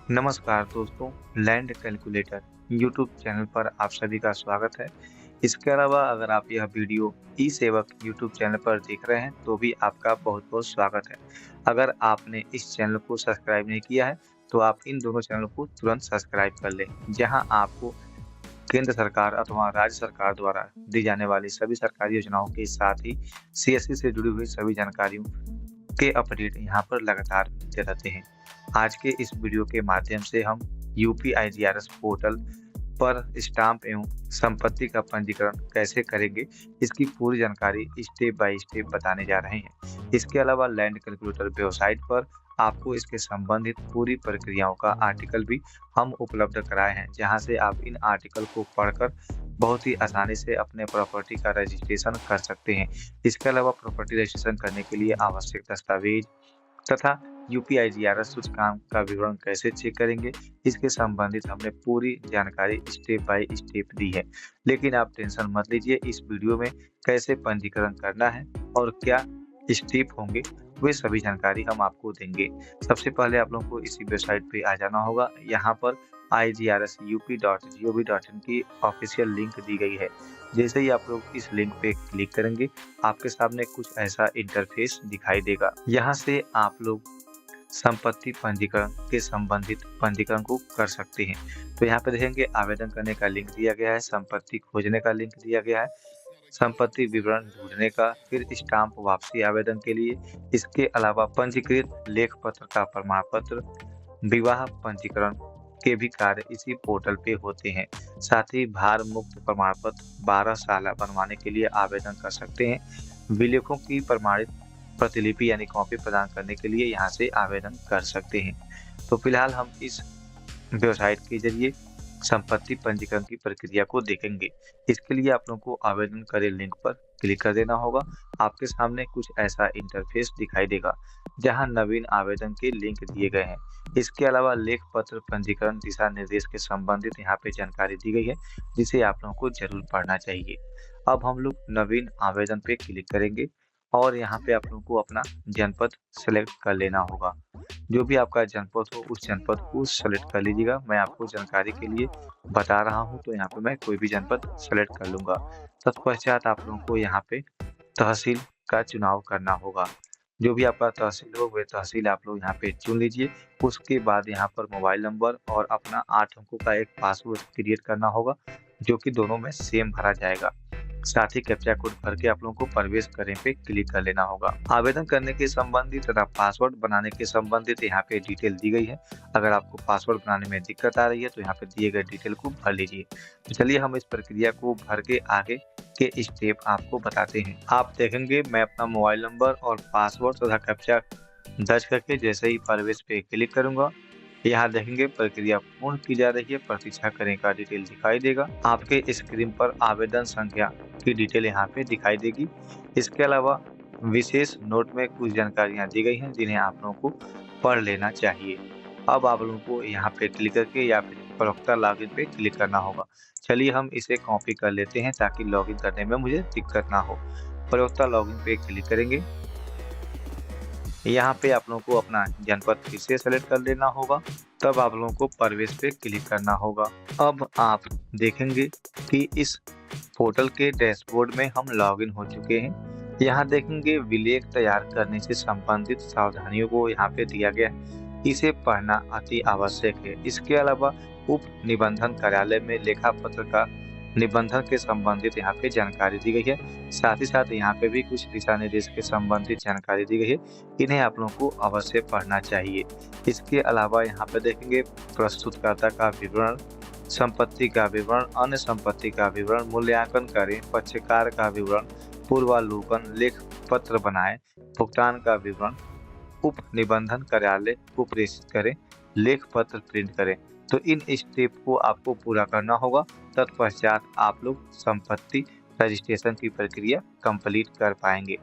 नमस्कार दोस्तों, land calculator YouTube channel पर आप सभी का स्वागत है। इसके अलावा अगर आप यह वीडियो ई सेवक यूट्यूब चैनल पर देख रहे हैं तो भी आपका बहुत बहुत स्वागत है। अगर आपने इस चैनल को सब्सक्राइब नहीं किया है तो आप इन दोनों चैनल को तुरंत सब्सक्राइब कर लें, जहां आपको केंद्र सरकार अथवा राज्य सरकार द्वारा दी जाने वाली सभी सरकारी योजनाओं के साथ ही सीएससी से जुड़ी हुई सभी जानकारियों के अपडेट यहाँ पर लगातार मिलते रहते हैं। आज के इस वीडियो के माध्यम से हम यूपीआईजीआरएस पोर्टल पर स्टाम्प एवं संपत्ति का पंजीकरण कैसे करेंगे, इसकी पूरी जानकारी स्टेप बाय स्टेप बताने जा रहे हैं। इसके अलावा लैंड कैलकुलेटर वेबसाइट पर आपको इसके संबंधित पूरी प्रक्रियाओं का आर्टिकल भी हम उपलब्ध कराए हैं, जहां से आप इन आर्टिकल को पढ़कर बहुत ही आसानी से अपने प्रॉपर्टी का रजिस्ट्रेशन कर सकते हैं। इसके अलावा प्रॉपर्टी रजिस्ट्रेशन करने के लिए आवश्यक दस्तावेज तथा यूपीआईजीआरएस सूचकांक का विवरण कैसे चेक करेंगे, इसके संबंधित हमने पूरी जानकारी स्टेप बाय स्टेप दी है। लेकिन आप टेंशन मत लीजिए, इस वीडियो में कैसे पंजीकरण करना है और क्या स्टेप होंगे वे सभी जानकारी हम आपको देंगे। सबसे पहले आप लोगों को इसी वेबसाइट पे आ जाना होगा। यहाँ पर igrup.gov.in की ऑफिशियल लिंक दी गई है। जैसे ही आप लोग इस लिंक पे क्लिक करेंगे, आपके सामने कुछ ऐसा इंटरफेस दिखाई देगा। यहाँ से आप लोग संपत्ति पंजीकरण के संबंधित पंजीकरण को कर सकते हैं। तो यहाँ पे देखेंगे आवेदन करने का लिंक दिया गया है, संपत्ति खोजने का लिंक दिया गया है, संपत्ति विवरण ढूंढने का, फिर स्टाम्प वापसी आवेदन के लिए, इसके अलावा पंजीकृत लेख पत्र का प्रमाण पत्र, विवाह पंजीकरण के भी कार्य इसी पोर्टल पे होते हैं। साथ ही भार मुक्त प्रमाण पत्र 12 साल बनवाने के लिए आवेदन कर सकते हैं। विलेखों की प्रमाणित प्रतिलिपि यानी कॉपी प्रदान करने के लिए यहाँ से आवेदन कर सकते हैं। तो फिलहाल हम इस वेबसाइट के जरिए संपत्ति पंजीकरण की प्रक्रिया को देखेंगे। इसके लिए आप लोगों को आवेदन करें लिंक पर क्लिक कर देना होगा। आपके सामने कुछ ऐसा इंटरफेस दिखाई देगा, जहां नवीन आवेदन के लिंक दिए गए हैं। इसके अलावा लेख पत्र पंजीकरण दिशा निर्देश के संबंधित यहाँ पे जानकारी दी गई है, जिसे आप लोगों को जरूर पढ़ना चाहिए। अब हम लोग नवीन आवेदन पे क्लिक करेंगे और यहाँ पे आप लोगों को अपना जनपद सेलेक्ट कर लेना होगा। जो भी आपका जनपद हो उस जनपद को सेलेक्ट कर लीजिएगा। मैं आपको जानकारी के लिए बता रहा हूँ, तो यहाँ पे मैं कोई भी जनपद सेलेक्ट कर लूँगा। तत्पश्चात आप लोगों को यहाँ पे तहसील का चुनाव करना होगा। जो भी आपका तहसील हो वह तहसील आप लोग यहाँ पे चुन लीजिए। उसके बाद यहाँ पर मोबाइल नंबर और अपना 8 अंकों का एक पासवर्ड क्रिएट करना होगा, जो कि दोनों में सेम भरा जाएगा। साथ ही कैप्चा कोड भर के आप लोगों को प्रवेश करें पे क्लिक कर लेना होगा। आवेदन करने के संबंधित तथा पासवर्ड बनाने के संबंधित यहाँ पे डिटेल दी गई है। अगर आपको पासवर्ड बनाने में दिक्कत आ रही है तो यहाँ पे दिए गए डिटेल को भर लीजिए। तो चलिए हम इस प्रक्रिया को भर के आगे के स्टेप आपको बताते हैं। आप देखेंगे मैं अपना मोबाइल नंबर और पासवर्ड तथा कैप्चा दर्ज करके जैसे ही प्रवेश पे क्लिक करूंगा, यहाँ देखेंगे प्रक्रिया पूर्ण की जा रही है, प्रतीक्षा करें का डिटेल दिखाई देगा। आपके स्क्रीन पर आवेदन संख्या की डिटेल यहाँ पे दिखाई देगी। इसके अलावा विशेष नोट में कुछ जानकारियाँ दी गई हैं, जिन्हें आप लोगों को पढ़ लेना चाहिए। अब आप लोगों को यहाँ पे क्लिक करके या फिर प्रवक्ता लॉगिन पे क्लिक करना होगा। चलिए हम इसे कॉपी कर लेते हैं ताकि लॉगिन करने में मुझे दिक्कत ना हो। प्रवक्ता लॉगिन पे क्लिक करेंगे। यहाँ पे आप लोगों को अपना जनपद फिर से सेलेक्ट कर लेना होगा। तब आप लोगों को प्रवेश पे क्लिक करना होगा। अब आप देखेंगे कि इस पोर्टल के डैशबोर्ड में हम लॉगिन हो चुके हैं। यहाँ देखेंगे विलेख तैयार करने से संबंधित सावधानियों को यहाँ पे दिया गया है। इसे पढ़ना अति आवश्यक है। इसके अलावा उप निबंधन कार्यालय में लेखा पत्र का निबंधन के संबंधित यहाँ पे जानकारी दी गई है। साथ ही साथ यहाँ पे भी कुछ दिशा निर्देश के संबंधित जानकारी दी गई है। इन्हें आप लोगों को अवश्य पढ़ना चाहिए। इसके अलावा यहाँ पे देखेंगे प्रस्तुतकर्ता का विवरण, संपत्ति का विवरण, अन्य संपत्ति का विवरण, मूल्यांकन करें, पक्षकार का विवरण, पूर्वावलोकन, लेख पत्र बनाएं, भुगतान का विवरण, उप निबंधन कार्यालय को प्रेषित करें, लेख पत्र प्रिंट करें। तो इन स्टेप को आपको पूरा करना होगा। तत्पश्चात आप लोग संपत्ति रजिस्ट्रेशन की प्रक्रिया कंप्लीट कर पाएंगे।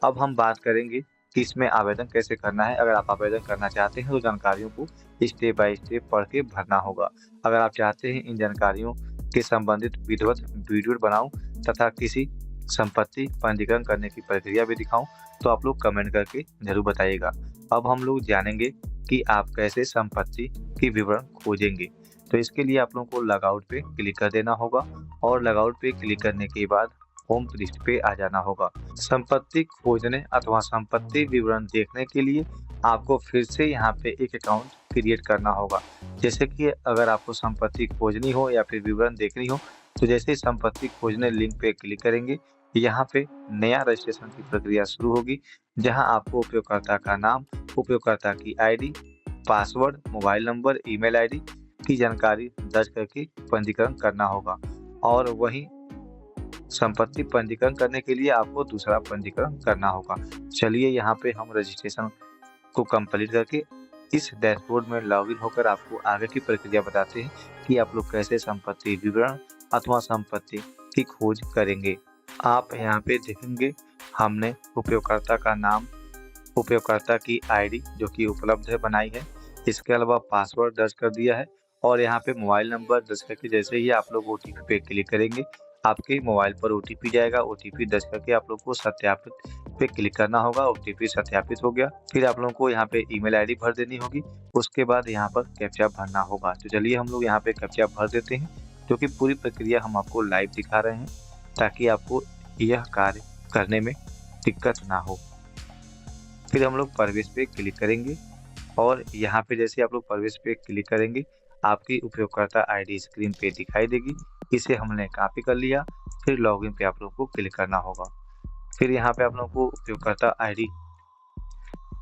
अब हम बात करेंगे कि इसमें आवेदन कैसे करना है। अगर आप आवेदन करना चाहते हैं तो जानकारियों को स्टेप बाय स्टेप पढ़ के भरना होगा। अगर आप चाहते हैं इन जानकारियों के संबंधित विधिवत वीडियो बनाऊं तथा किसी संपत्ति पंजीकरण करने की प्रक्रिया भी दिखाऊं, तो आप लोग कमेंट करके जरूर बताइएगा। अब हम लोग जानेंगे कि आप कैसे संपत्ति की विवरण खोजेंगे। तो इसके लिए आप लोगों को लॉगआउट पे क्लिक कर देना होगा और लॉगआउट पे क्लिक करने के बाद होम पृष्ठ पे आ जाना होगा। संपत्ति खोजने अथवा संपत्ति विवरण देखने के लिए आपको फिर से यहाँ पे एक अकाउंट क्रिएट करना होगा। जैसे कि अगर आपको संपत्ति खोजनी हो या फिर विवरण देखनी हो, तो जैसे ही संपत्ति खोजने लिंक पे क्लिक करेंगे, यहाँ पे नया रजिस्ट्रेशन की प्रक्रिया शुरू होगी, जहाँ आपको उपयोगकर्ता का नाम, उपयोगकर्ता की ID, password, mobile number, email ID की जानकारी दर्ज करके पंजीकरण करना होगा। और वहीं संपत्ति पंजीकरण करने के लिए आपको दूसरा पंजीकरण करना होगा। चलिए यहाँ पे हम रजिस्ट्रेशन को कंप्लीट करके इस डैशबोर्ड में लॉगिन होकर आपको आगे की प्रक्रिया बताते हैं कि आप लोग कैसे संपत्ति विवरण अथवा संपत्ति की खोज करेंगे। आप यहाँ पे देखेंगे हमने उपयोगकर्ता का नाम, उपयोगकर्ता की आईडी जो कि उपलब्ध है बनाई है, इसके अलावा पासवर्ड दर्ज कर दिया है और यहाँ पे मोबाइल नंबर दर्ज करके जैसे ही आप लोग ओटीपी पे क्लिक करेंगे, आपके मोबाइल पर ओटीपी जाएगा। ओटीपी दर्ज करके आप लोग को सत्यापित पे क्लिक करना होगा। ओटीपी सत्यापित हो गया, फिर आप लोगों को यहाँ पे ईमेल आईडी भर देनी होगी। उसके बाद यहाँ पर कैप्चा भरना होगा। तो चलिए हम लोग यहाँ पे कैप्चा भर देते हैं, जो कि पूरी प्रक्रिया हम आपको लाइव दिखा रहे हैं ताकि आपको यह कार्य करने में दिक्कत ना हो। फिर हम लोग प्रवेश पे क्लिक करेंगे और यहाँ पे जैसे आप लोग प्रवेश पे क्लिक करेंगे, आपकी उपयोगकर्ता आईडी स्क्रीन पे दिखाई देगी। इसे हमने कॉपी कर लिया। फिर लॉगिन पे आप लोग को क्लिक करना होगा। फिर यहाँ पे आप लोगों को उपयोगकर्ता आईडी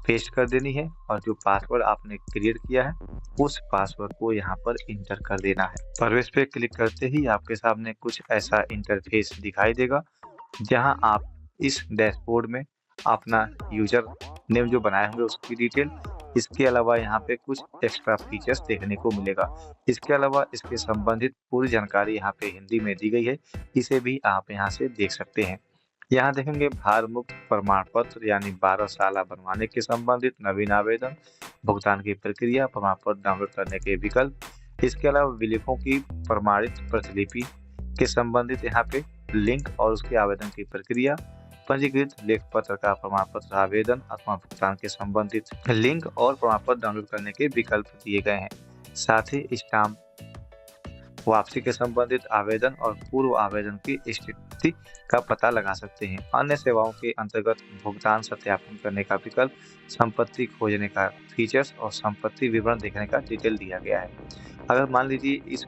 पेस्ट कर देनी है और जो पासवर्ड आपने क्रिएट किया है उस पासवर्ड को यहाँ पर इंटर कर देना है। प्रवेश पे क्लिक करते ही आपके सामने कुछ ऐसा इंटरफेस दिखाई देगा, जहाँ आप इस डैशबोर्ड में अपना यूजर नेम जो बनाए होंगे उसकी डिटेल, इसके अलावा यहाँ पे कुछ एक्स्ट्रा फीचर्स देखने को मिलेगा। इसके अलावा इसके संबंधित पूरी जानकारी यहाँ पे हिंदी में दी गई है, इसे भी आप यहाँ से देख सकते हैं। यहाँ देखेंगे भार मुक्त प्रमाण पत्र यानी 12 साल बनवाने के संबंधित नवीन आवेदन, भुगतान की प्रक्रिया, प्रमाण पत्र डाउनलोड करने के विकल्प, इसके अलावा विलेखों की प्रमाणित प्रतिलिपि के संबंधित यहाँ पे लिंक और उसके आवेदन की प्रक्रिया, पंजीकृत लेख पत्र का प्रमाण पत्र आवेदन अथवा भुगतान के संबंधित लिंक और प्रमाण पत्र डाउनलोड करने के विकल्प दिए गए हैं। साथ ही स्टाम्प वापसी के संबंधित आवेदन और पूर्व आवेदन की स्थिति का पता लगा सकते हैं। अन्य सेवाओं के अंतर्गत भुगतान सत्यापन करने का विकल्प, संपत्ति खोजने का फीचर्स और संपत्ति विवरण देखने का डिटेल दिया गया है। अगर मान लीजिए इस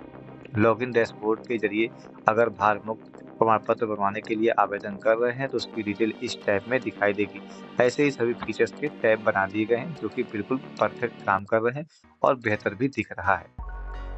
लॉगिन डैशबोर्ड के जरिए अगर भार मुक्त प्रमाण पत्र बनवाने के लिए आवेदन कर रहे हैं तो उसकी डिटेल इस टैब में दिखाई देगी। ऐसे ही सभी फीचर्स के टैब बना दिए गए हैं जो कि बिल्कुल परफेक्ट काम कर रहे हैं और बेहतर भी दिख रहा है।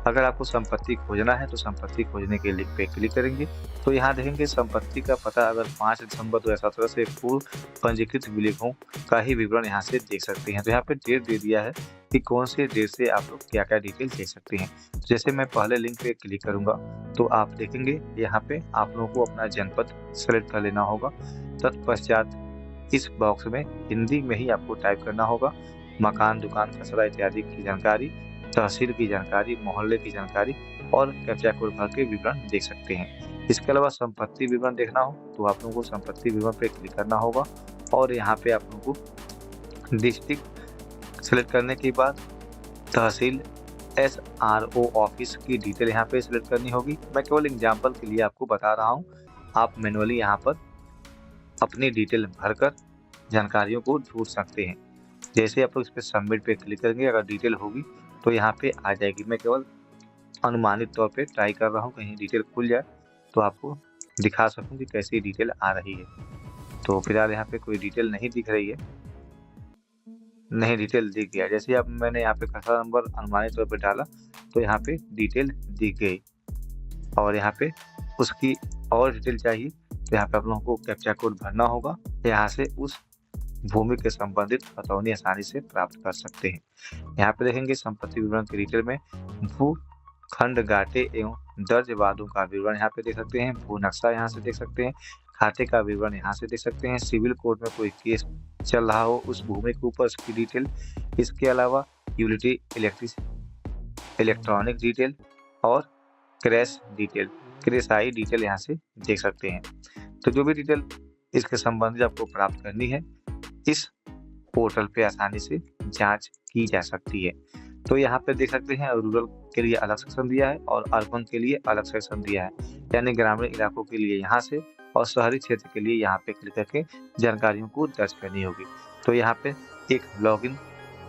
अगर आपको संपत्ति खोजना है तो संपत्ति खोजने के लिंक पे क्लिक करेंगे तो यहाँ देखेंगे संपत्ति का पता अगर 5 दिसंबर 2017 से पूर्व पंजीकृत विलेखों का ही विवरण यहाँ से देख सकते हैं। तो यहाँ पे डेट दे दिया है कि कौन से डेट से आप लोग क्या क्या डिटेल देख सकते हैं। जैसे मैं पहले लिंक पे क्लिक करूंगा तो आप देखेंगे यहाँ पे आप लोगों को अपना जनपद सेलेक्ट कर लेना होगा। तत्पश्चात इस बॉक्स में हिंदी में ही आपको टाइप करना होगा मकान, दुकान, खसरा इत्यादि की जानकारी, तहसील की जानकारी, मोहल्ले की जानकारी और कैप्चा कोड भर के विवरण देख सकते हैं। इसके अलावा संपत्ति विवरण देखना हो तो आप लोगों को संपत्ति विवरण पे क्लिक करना होगा और यहाँ पे आप लोगों को डिस्ट्रिक्ट सेलेक्ट करने के बाद तहसील SRO ऑफिस की डिटेल यहाँ पे सिलेक्ट करनी होगी। मैं केवल एग्जाम्पल के लिए आपको बता रहा हूँ, आप मैनुअली यहाँ पर अपनी डिटेल भरकर जानकारियों को ढूंढ सकते हैं। जैसे आप लोग इस पर सबमिट पे क्लिक करेंगे, अगर डिटेल होगी तो यहाँ पे आ जाएगी। मैं केवल अनुमानित तौर पे ट्राई कर रहा हूँ, कहीं डिटेल खुल जाए तो आपको दिखा सकूँ कि कैसी डिटेल आ रही है। तो फिलहाल यहाँ पे कोई डिटेल नहीं दिख रही है, नहीं डिटेल दिख गया। जैसे अब मैंने यहाँ पे खसरा नंबर अनुमानित तौर पे डाला तो यहाँ पे डिटेल दिख गई और यहाँ पे उसकी और डिटेल चाहिए तो यहाँ पे आप लोगों को कैप्चा कोड भरना होगा। यहाँ से उस भूमि के संबंधित खतौनी आसानी से प्राप्त कर सकते हैं। यहाँ पे देखेंगे संपत्ति विवरण के डिटेल में भू खंड गाटे एवं दर्ज वादों का विवरण यहाँ पे देख सकते हैं, भू नक्शा यहाँ से देख सकते हैं, खाते का विवरण यहाँ से देख सकते हैं, सिविल कोर्ट में कोई केस चल रहा हो उस भूमि के ऊपर उसकी डिटेल, इसके अलावा यूटिलिटी इलेक्ट्रॉनिक डिटेल और क्रैश डिटेल, क्रेसाई डिटेल यहाँ से देख सकते हैं। तो जो भी डिटेल इसके संबंधित आपको प्राप्त करनी है इस पोर्टल पे आसानी से जांच की जा सकती है। तो यहाँ पे देख सकते हैं रूरल के लिए अलग सेक्शन दिया है और अर्बन के लिए अलग सेक्शन दिया है, यानी ग्रामीण इलाकों के लिए यहाँ से और शहरी क्षेत्र के लिए यहाँ पे क्लिक करके जानकारियों को दर्ज करनी होगी। तो यहाँ पे एक लॉगिन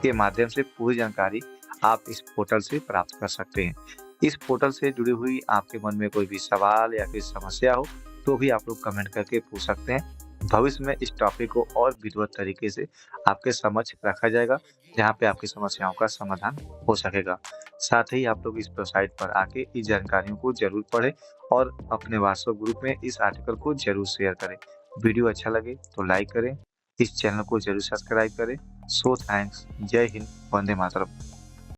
के माध्यम से पूरी जानकारी आप इस पोर्टल से प्राप्त कर सकते हैं। इस पोर्टल से जुड़ी हुई आपके मन में कोई भी सवाल या फिर समस्या हो तो भी आप लोग कमेंट करके पूछ सकते हैं। भविष्य में इस टॉपिक को और विधिवत तरीके से आपके समक्ष रखा जाएगा, जहाँ पे आपकी समस्याओं का समाधान हो सकेगा। साथ ही आप लोग इस वेबसाइट पर आके इस जानकारियों को जरूर पढ़ें और अपने व्हाट्सएप ग्रुप में इस आर्टिकल को जरूर शेयर करें। वीडियो अच्छा लगे तो लाइक करें, इस चैनल को जरूर सब्सक्राइब करें। So thanks. जय हिंद, वंदे मातरम।